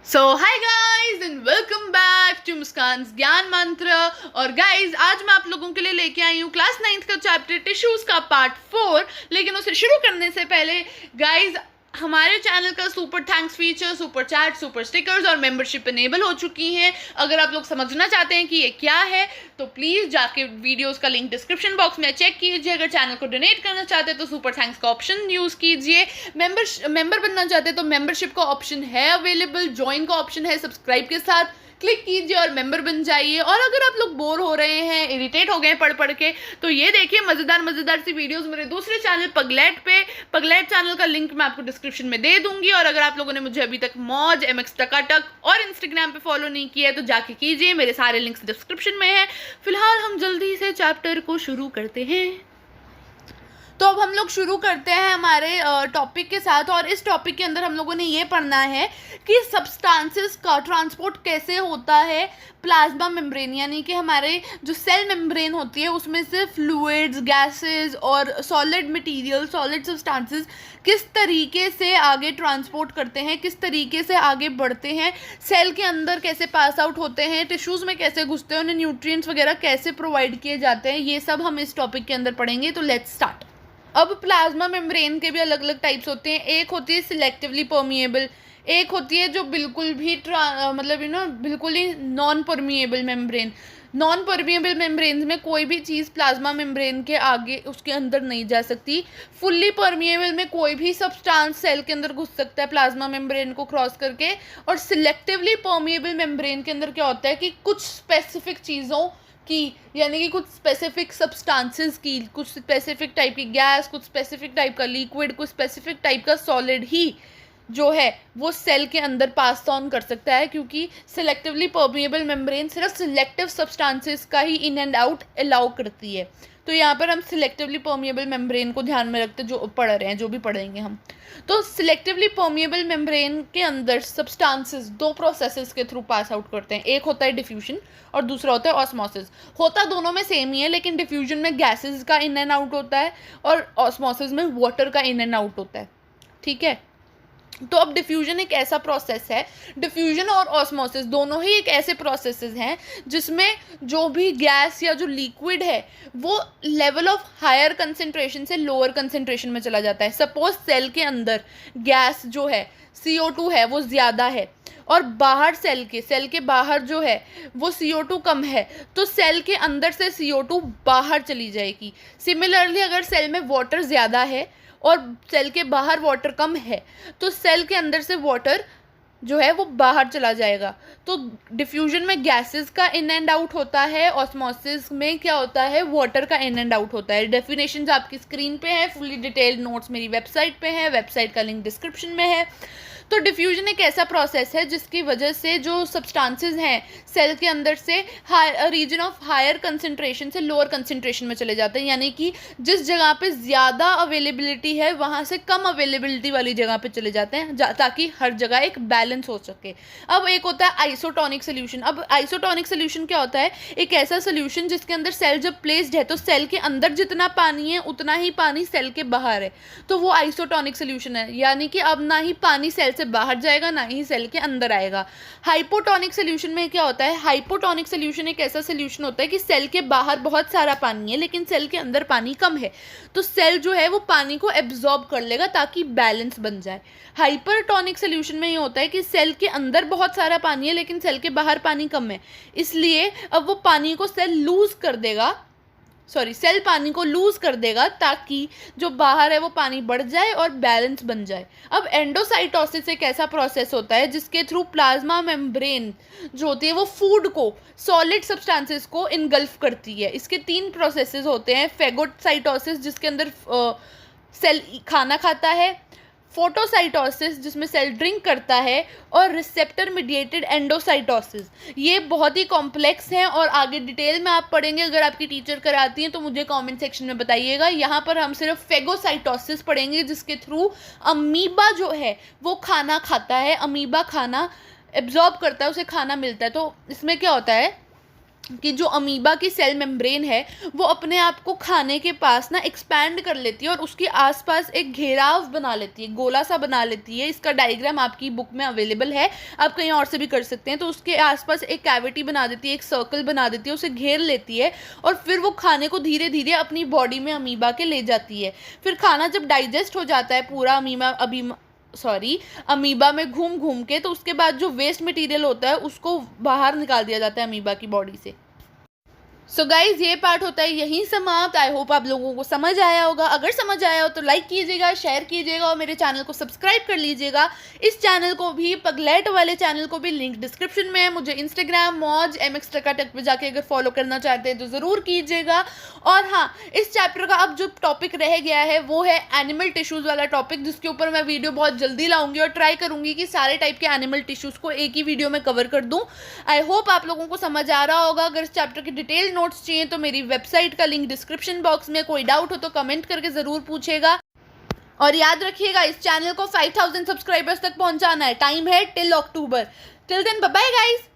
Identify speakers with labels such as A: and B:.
A: So hi guys and welcome back to Muskan Gyan Mantra. और guys आज मैं आप लोगों के लिए लेके आई हूँ क्लास 9th का चैप्टर टिश्यूज का पार्ट 4। लेकिन उसे शुरू करने से पहले गाइज हमारे चैनल का super thanks feature, super chat, super stickers और मेंबरशिप इनेबल हो चुकी हैं। अगर आप लोग समझना चाहते हैं कि ये क्या है तो प्लीज़ जाके वीडियोस का लिंक डिस्क्रिप्शन बॉक्स में चेक कीजिए। अगर चैनल को डोनेट करना चाहते हैं तो सुपर थैंक्स का ऑप्शन यूज़ कीजिए। मेंबर बनना चाहते हैं तो मेंबरशिप का ऑप्शन है अवेलेबल, ज्वाइन का ऑप्शन है, सब्सक्राइब के साथ क्लिक कीजिए और मेंबर बन जाइए। और अगर आप लोग बोर हो रहे हैं, इरिटेट हो गए हैं पढ़ के, तो ये देखिए मज़ेदार सी वीडियोस मेरे दूसरे चैनल पगलेट चैनल का लिंक मैं आपको डिस्क्रिप्शन में दे दूंगी। और अगर आप लोगों ने मुझे अभी तक मौज MX टकाटक और इंस्टाग्राम पे फॉलो नहीं किया है तो जाके कीजिए, मेरे सारे लिंक्स डिस्क्रिप्शन में है। फिलहाल हम जल्दी से चैप्टर को शुरू करते हैं। तो अब हम लोग शुरू करते हैं हमारे टॉपिक के साथ। और इस टॉपिक के अंदर हम लोगों ने ये पढ़ना है कि सब्सटेंसेस का ट्रांसपोर्ट कैसे होता है प्लाज्मा मेम्ब्रेन, यानी कि हमारे जो सेल मेम्ब्रेन होती है उसमें से फ्लूइड्स, गैसेस और सॉलिड मटेरियल, सॉलिड सब्सटेंसेस किस तरीके से आगे ट्रांसपोर्ट करते हैं, किस तरीके से आगे बढ़ते हैं, सेल के अंदर कैसे पास आउट होते हैं, टिश्यूज़ में कैसे घुसते हैं, उन्हें न्यूट्रिएंट्स वगैरह कैसे प्रोवाइड किए जाते हैं, ये सब हम इस टॉपिक के अंदर पढ़ेंगे। तो लेट्स स्टार्ट। अब प्लाज्मा मेम्ब्रेन के भी अलग अलग टाइप्स होते हैं। एक होती है सिलेक्टिवली परमिएबल, एक होती है जो बिल्कुल भी बिल्कुल ही non permeable membrane. Non permeable membrane में कोई भी चीज़ प्लाज्मा मेम्ब्रेन के आगे उसके अंदर नहीं जा सकती। फुल्ली परमिएबल में कोई भी सब्सटेंस सेल के अंदर घुस सकता है प्लाज्मा मेम्ब्रेन को क्रॉस करके। और सिलेक्टिवली परमिएबल मेम्ब्रेन के अंदर क्या होता है कि कुछ स्पेसिफिक चीज़ों की, यानी कि कुछ स्पेसिफिक सब्सटेंसेस की, कुछ स्पेसिफिक टाइप की गैस, कुछ स्पेसिफिक टाइप का लिक्विड, कुछ स्पेसिफिक टाइप का सॉलिड ही जो है वो सेल के अंदर पास ऑन कर सकता है। क्योंकि सिलेक्टिवली परमिएबल मेम्ब्रेन सिर्फ सिलेक्टिव सब्सटेंसेस का ही इन एंड आउट अलाउ करती है। तो यहाँ पर हम सिलेक्टिवली परमिएबल मेम्ब्रेन को ध्यान में रखते जो पढ़ रहे हैं, जो भी पढ़ेंगे हम। तो सिलेक्टिवली परमिएबल मेम्ब्रेन के अंदर सब्सटेंसेस दो प्रोसेसेस के थ्रू पास आउट करते हैं। एक होता है डिफ्यूजन और दूसरा होता है ऑस्मोसिस। होता दोनों में सेम ही है, लेकिन डिफ्यूजन में गैसेस का इन एंड आउट होता है और ऑस्मोसिस में वाटर का इन एंड आउट होता है। ठीक है, तो अब डिफ्यूजन एक ऐसा प्रोसेस है, डिफ्यूजन और ऑस्मोसिस दोनों ही एक ऐसे प्रोसेसेस हैं जिसमें जो भी गैस या जो लिक्विड है वो लेवल ऑफ हायर कंसेंट्रेशन से लोअर कंसेंट्रेशन में चला जाता है। सपोज सेल के अंदर गैस जो है CO2 है वो ज़्यादा है और बाहर सेल के बाहर जो है वो CO2 कम है, तो सेल के अंदर से CO2 बाहर चली जाएगी। सिमिलरली अगर सेल में वाटर ज़्यादा है और सेल के बाहर वाटर कम है तो सेल के अंदर से वाटर जो है वो बाहर चला जाएगा। तो डिफ्यूजन में गैसेस का इन एंड आउट होता है, ऑस्मोसिस में क्या होता है, वाटर का इन एंड आउट होता है। डेफिनेशंस आपकी स्क्रीन पे है, फुली डिटेल्ड नोट्स मेरी वेबसाइट पे है, वेबसाइट का लिंक डिस्क्रिप्शन में है। तो डिफ्यूजन एक ऐसा प्रोसेस है जिसकी वजह से जो सब्सटेंसेस हैं सेल के अंदर से रीजन ऑफ हायर कंसंट्रेशन से लोअर कंसंट्रेशन में चले जाते हैं, यानी कि जिस जगह पे ज़्यादा अवेलेबिलिटी है वहाँ से कम अवेलेबिलिटी वाली जगह पे चले जाते हैं, ताकि हर जगह एक बैलेंस हो सके। अब एक होता है आइसोटोनिक सोल्यूशन। अब आइसोटोनिक सोल्यूशन क्या होता है, एक ऐसा सोल्यूशन जिसके अंदर सेल जब प्लेस्ड है तो सेल के अंदर जितना पानी है उतना ही पानी सेल के बाहर है, तो वो आइसोटोनिक सोल्यूशन है। यानी कि अब ना ही पानी सेल से बाहर जाएगा ना ही सेल के अंदर आएगा। हाइपोटोनिक सोल्यूशन में क्या होता है, हाइपोटोनिक सोल्यूशन एक ऐसा सोल्यूशन होता है कि सेल के बाहर बहुत सारा पानी है लेकिन सेल के अंदर पानी कम है, तो सेल जो है वो पानी को एब्जॉर्ब कर लेगा ताकि बैलेंस बन जाए। हाइपरटोनिक सोल्यूशन में ये होता है कि सेल के अंदर बहुत सारा पानी है लेकिन सेल के बाहर पानी कम है, इसलिए अब वो पानी को सेल पानी को लूज कर देगा ताकि जो बाहर है वो पानी बढ़ जाए और बैलेंस बन जाए। अब एंडोसाइटोसिस एक ऐसा प्रोसेस होता है जिसके थ्रू प्लाज्मा मेम्ब्रेन जो होती है वो फूड को, सॉलिड सब्सटेंसेस को इनगल्फ करती है। इसके 3 प्रोसेसेस होते हैं। फेगोसाइटोसिस जिसके अंदर सेल खाना खाता है, फोटोसाइटोसिस जिसमें सेल ड्रिंक करता है, और रिसेप्टर मीडिएटेड एंडोसाइटोसिस। ये बहुत ही कॉम्प्लेक्स हैं और आगे डिटेल में आप पढ़ेंगे। अगर आपकी टीचर कराती हैं तो मुझे कमेंट सेक्शन में बताइएगा। यहाँ पर हम सिर्फ फेगोसाइटोसिस पढ़ेंगे जिसके थ्रू अमीबा जो है वो खाना खाता है, अमीबा खाना एब्जॉर्ब करता है, उसे खाना मिलता है। तो इसमें क्या होता है, कि जो अमीबा की सेल मेम्ब्रेन है वो अपने आप को खाने के पास ना एक्सपैंड कर लेती है और उसके आसपास एक घेराव बना लेती है, गोला सा बना लेती है। इसका डायग्राम आपकी बुक में अवेलेबल है, आप कहीं और से भी कर सकते हैं। तो उसके आसपास एक कैविटी बना देती है, एक सर्कल बना देती है, उसे घेर लेती है और फिर वो खाने को धीरे धीरे अपनी बॉडी में अमीबा के ले जाती है। फिर खाना जब डाइजेस्ट हो जाता है पूरा अमीबा में घूम घूम के, तो उसके बाद जो वेस्ट मटेरियल होता है उसको बाहर निकाल दिया जाता है अमीबा की बॉडी से। सो गाइज ये पार्ट होता है यहीं समाप्त। आई होप आप लोगों को समझ आया होगा। अगर समझ आया हो तो लाइक कीजिएगा, शेयर कीजिएगा और मेरे चैनल को सब्सक्राइब कर लीजिएगा। इस चैनल को भी, पगलेट वाले चैनल को भी लिंक डिस्क्रिप्शन में है। मुझे इंस्टाग्राम मौज MX टकाटक पे जाके अगर फॉलो करना चाहते हैं तो ज़रूर कीजिएगा। और हाँ, इस चैप्टर का अब जो टॉपिक रह गया है वो है एनिमल टिश्यूज़ वाला टॉपिक, जिसके ऊपर मैं वीडियो बहुत जल्दी लाऊंगी और ट्राई करूंगी कि सारे टाइप के एनिमल टिश्यूज़ को एक ही वीडियो में कवर कर दूँ। आई होप आप लोगों को समझ आ रहा होगा। अगर इस चैप्टर की डिटेल नोट्स चाहिए तो मेरी वेबसाइट का लिंक डिस्क्रिप्शन बॉक्स में, कोई डाउट हो तो कमेंट करके ज़रूर पूछेगा। और याद रखिएगा इस चैनल को 5000 सब्सक्राइबर्स तक पहुंचाना है। टाइम है till October. Till then bye bye guys.